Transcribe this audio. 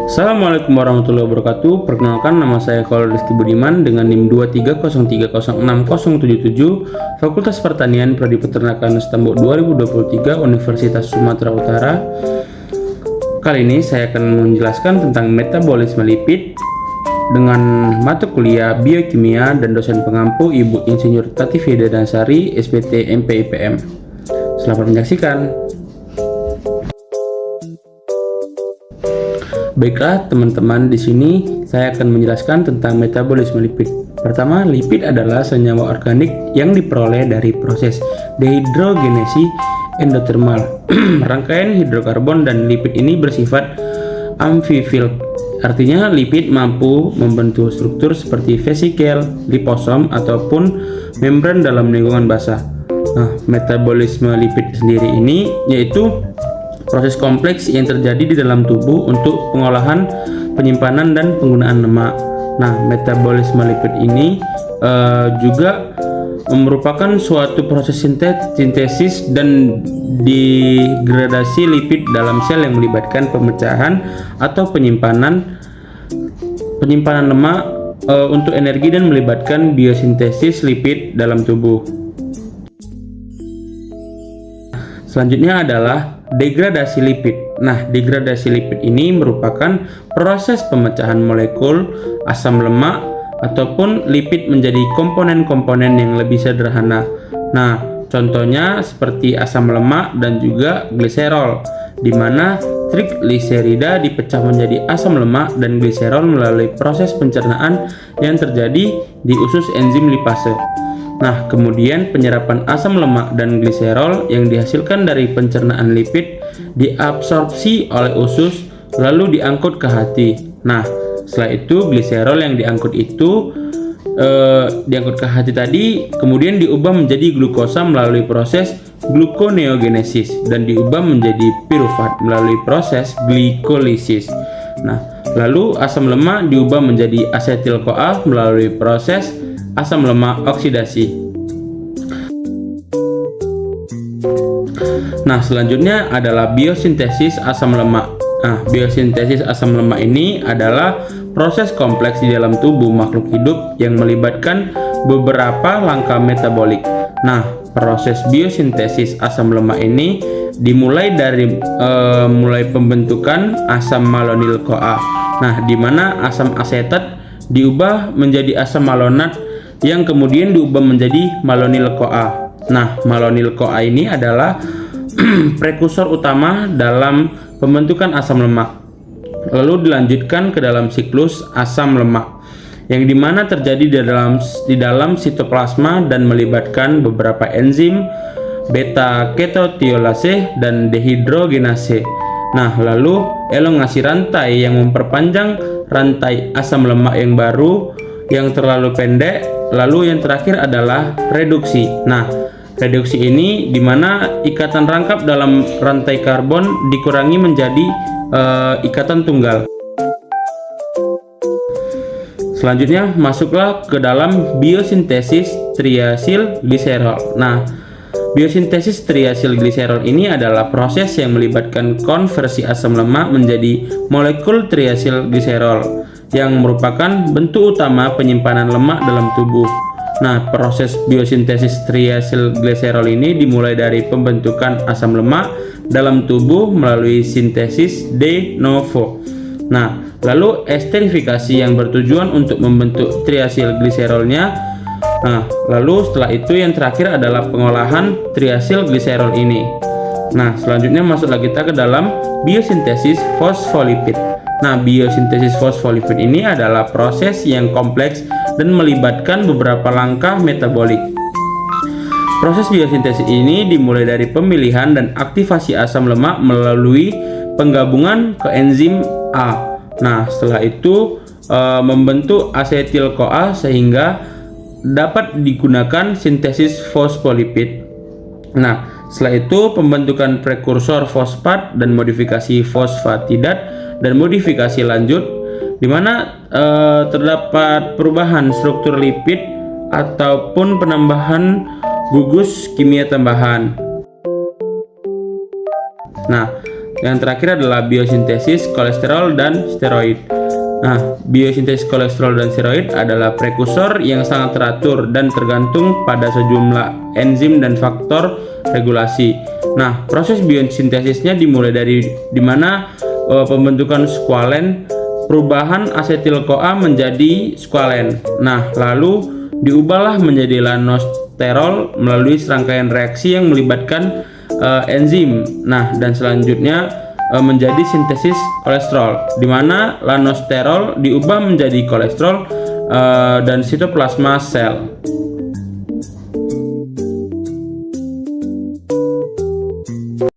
Assalamualaikum warahmatullahi wabarakatuh. Perkenalkan, nama saya Khalil Rizky Budiman dengan NIM 2303060077, Fakultas Pertanian Prodi Peternakan Stambuk 2023 Universitas Sumatera Utara. Kali ini saya akan menjelaskan tentang metabolisme lipid dengan mata kuliah biokimia dan dosen pengampu Ibu Insinyur Tati Fidedansari, SPT MPIPM. Selamat menyaksikan. Baiklah teman-teman, di sini saya akan menjelaskan tentang metabolisme lipid. Pertama, lipid adalah senyawa organik yang diperoleh dari proses dehidrogenesi endotermal. Rangkaian hidrokarbon dan lipid ini bersifat amfifil. Artinya lipid mampu membentuk struktur seperti vesikel, liposom ataupun membran dalam lingkungan basah. Nah, metabolisme lipid sendiri ini yaitu proses kompleks yang terjadi di dalam tubuh untuk pengolahan, penyimpanan, dan penggunaan lemak. Nah, metabolisme lipid ini juga merupakan suatu proses sintesis dan degradasi lipid dalam sel yang melibatkan pemecahan atau penyimpanan lemak untuk energi dan melibatkan biosintesis lipid dalam tubuh. Selanjutnya adalah degradasi lipid. Nah, degradasi lipid ini merupakan proses pemecahan molekul asam lemak ataupun lipid menjadi komponen-komponen yang lebih sederhana. Nah, contohnya seperti asam lemak dan juga gliserol, di mana trigliserida dipecah menjadi asam lemak dan gliserol melalui proses pencernaan yang terjadi di usus enzim lipase. Nah, kemudian penyerapan asam lemak dan gliserol yang dihasilkan dari pencernaan lipid diabsorpsi oleh usus lalu diangkut ke hati. Nah, setelah itu gliserol yang diangkut ke hati tadi kemudian diubah menjadi glukosa melalui proses gluconeogenesis dan diubah menjadi pirufat melalui proses glikolisis. Nah, lalu asam lemak diubah menjadi asetil-CoA melalui proses asam lemak oksidasi. Nah, selanjutnya adalah biosintesis asam lemak. Nah, biosintesis asam lemak ini adalah proses kompleks di dalam tubuh makhluk hidup yang melibatkan beberapa langkah metabolik. Nah, proses biosintesis asam lemak ini dimulai dari mulai pembentukan asam malonil-CoA. Nah, di mana asam asetat diubah menjadi asam malonat yang kemudian diubah menjadi malonil-CoA. Nah, malonil-CoA ini adalah prekursor utama dalam pembentukan asam lemak. Lalu dilanjutkan ke dalam siklus asam lemak, yang dimana terjadi di dalam sitoplasma dan melibatkan beberapa enzim beta ketotiolase dan dehidrogenase. Nah, lalu elongasi rantai yang memperpanjang rantai asam lemak yang baru yang terlalu pendek. Lalu yang terakhir adalah reduksi. Nah, reduksi ini dimana ikatan rangkap dalam rantai karbon dikurangi menjadi ikatan tunggal. Selanjutnya masuklah ke dalam biosintesis triasil gliserol. Nah, biosintesis triasil gliserol ini adalah proses yang melibatkan konversi asam lemak menjadi molekul triasil gliserol yang merupakan bentuk utama penyimpanan lemak dalam tubuh. Nah, proses biosintesis triasil gliserol ini dimulai dari pembentukan asam lemak dalam tubuh melalui sintesis de novo. Nah, lalu esterifikasi yang bertujuan untuk membentuk triasil gliserolnya. Nah, lalu setelah itu yang terakhir adalah pengolahan triasil gliserol ini. Nah, selanjutnya masuklah kita ke dalam biosintesis fosfolipid. Nah, biosintesis fosfolipid ini adalah proses yang kompleks dan melibatkan beberapa langkah metabolik. Proses biosintesis ini dimulai dari pemilihan dan aktivasi asam lemak melalui penggabungan ke enzim A. Nah, setelah itu membentuk asetil-CoA sehingga dapat digunakan sintesis fosfolipid. Nah, setelah itu pembentukan prekursor fosfat dan modifikasi fosfatidat dan modifikasi lanjut, di mana terdapat perubahan struktur lipid ataupun penambahan gugus kimia tambahan. Nah, yang terakhir adalah biosintesis kolesterol dan steroid. Nah, biosintesis kolesterol dan steroid adalah prekursor yang sangat teratur dan tergantung pada sejumlah enzim dan faktor regulasi. Nah, proses biosintesisnya dimulai dari dimana pembentukan squalen, perubahan asetil-CoA menjadi squalen. Nah, lalu diubahlah menjadi lanosterol melalui serangkaian reaksi yang melibatkan enzim. Nah, dan selanjutnya menjadi sintesis kolesterol, di mana lanosterol diubah menjadi kolesterol dan sitoplasma sel.